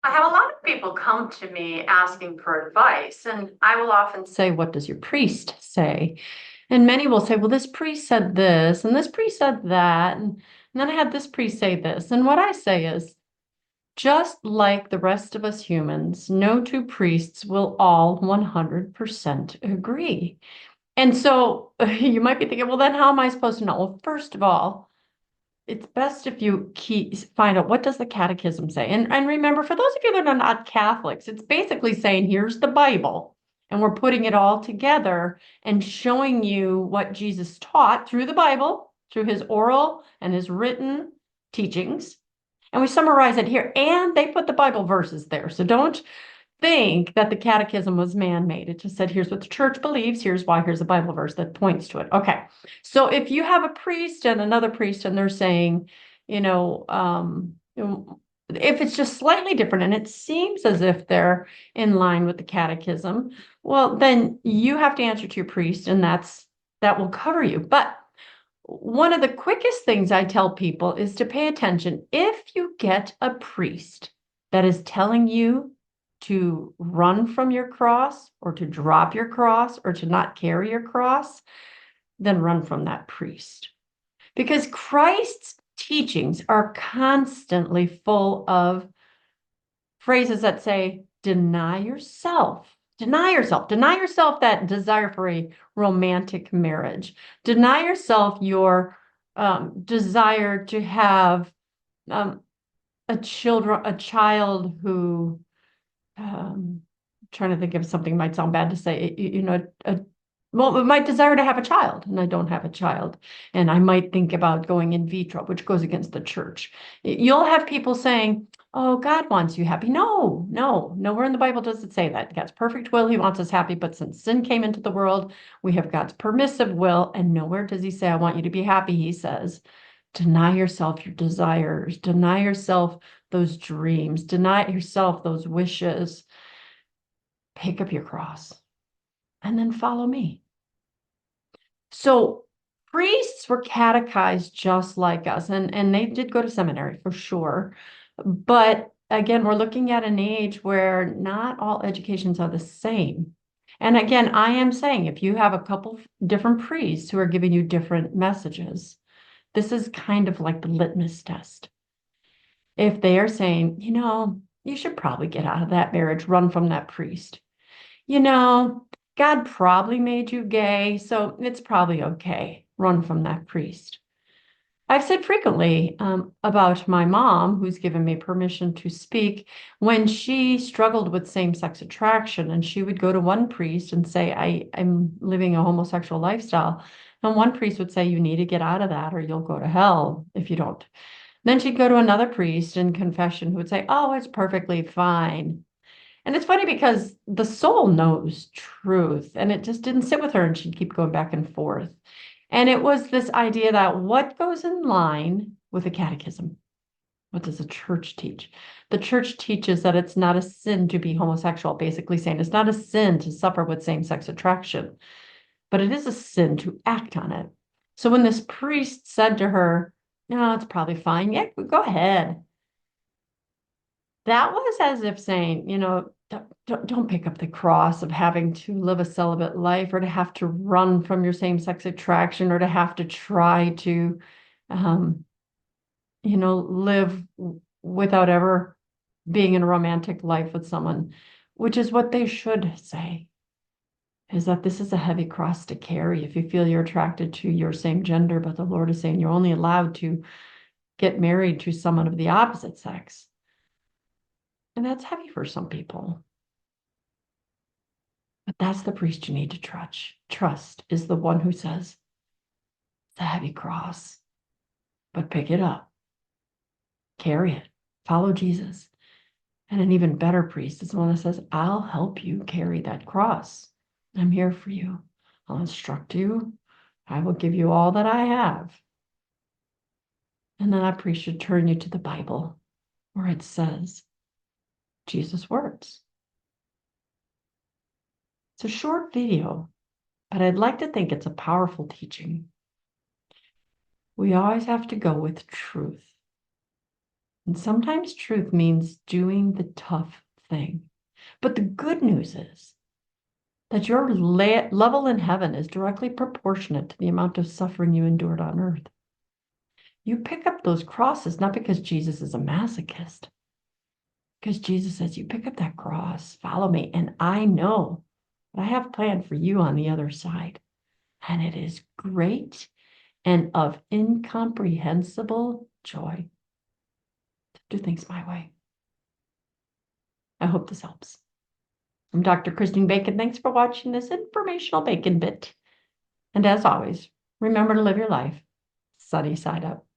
I have a lot of people come to me asking for advice, and I will often say, "What does your priest say?" And many will say, "Well, this priest said this, and this priest said that, and then I had this priest say this." And what I say is, just like the rest of us humans, no two priests will all 100% agree. And so you might be thinking, well, then how am I supposed to know? Well, first of all, it's best if you find out what does the catechism say. And remember, for those of you that are not Catholics, it's basically saying, here's the Bible, and we're putting it all together and showing you what Jesus taught through the Bible, through his oral and his written teachings. And we summarize it here, and they put the Bible verses there. So don't think that the catechism was man-made. It just said, here's what the church believes, here's why, here's a Bible verse that points to it. Okay. So if you have a priest and another priest and they're saying, if it's just slightly different and it seems as if they're in line with the catechism, well, then you have to answer to your priest, and that will cover you. But one of the quickest things I tell people is to pay attention. If you get a priest that is telling you to run from your cross or to drop your cross or to not carry your cross, then run from that priest. Because Christ's teachings are constantly full of phrases that say, deny yourself. Deny yourself. Deny yourself that desire for a romantic marriage. Deny yourself your desire to have a child who trying to think of something might sound bad to say, well, my desire to have a child, and I don't have a child, and I might think about going in vitro, which goes against the church. You'll have people saying, oh, God wants you happy. No, no, nowhere in the Bible does it say that. God's perfect will, he wants us happy, but since sin came into the world, we have God's permissive will, and nowhere does he say, I want you to be happy. He says, deny yourself your desires, deny yourself those dreams, deny yourself those wishes, pick up your cross, and then follow me. So priests were catechized just like us, and they did go to seminary for sure. But again, we're looking at an age where not all educations are the same. And again, I am saying if you have a couple different priests who are giving you different messages, this is kind of like the litmus test. If they are saying, you should probably get out of that marriage, run from that priest. God probably made you gay, so it's probably okay. Run from that priest. I've said frequently about my mom, who's given me permission to speak, when she struggled with same-sex attraction, and she would go to one priest and say, I'm living a homosexual lifestyle. And one priest would say, you need to get out of that or you'll go to hell if you don't. Then she'd go to another priest in confession who would say, oh, it's perfectly fine. And it's funny because the soul knows truth, and it just didn't sit with her, and she'd keep going back and forth. And it was this idea that what goes in line with the catechism? What does the church teach? The church teaches that it's not a sin to be homosexual, basically saying it's not a sin to suffer with same-sex attraction, but it is a sin to act on it. So when this priest said to her, no, it's probably fine. Yeah, go ahead. That was as if saying, don't pick up the cross of having to live a celibate life or to have to run from your same-sex attraction or to have to try to, live without ever being in a romantic life with someone, which is what they should say, is that this is a heavy cross to carry if you feel you're attracted to your same gender, but the Lord is saying you're only allowed to get married to someone of the opposite sex. And that's heavy for some people. But that's the priest you need to trust. Trust is the one who says, it's a heavy cross, but pick it up, carry it, follow Jesus. And an even better priest is the one that says, I'll help you carry that cross. I'm here for you. I'll instruct you. I will give you all that I have. And then that priest should turn you to the Bible where it says Jesus' words. It's a short video, but I'd like to think it's a powerful teaching. We always have to go with truth, And sometimes truth means doing the tough thing. But the good news is that your level in heaven is directly proportionate to the amount of suffering you endured on earth. You pick up those crosses not because Jesus is a masochist, because Jesus says, you pick up that cross, follow me, and I know what I have planned for you on the other side. And it is great and of incomprehensible joy to do things my way. I hope this helps. I'm Dr. Christine Bacon. Thanks for watching this informational bacon bit. And as always, remember to live your life sunny side up.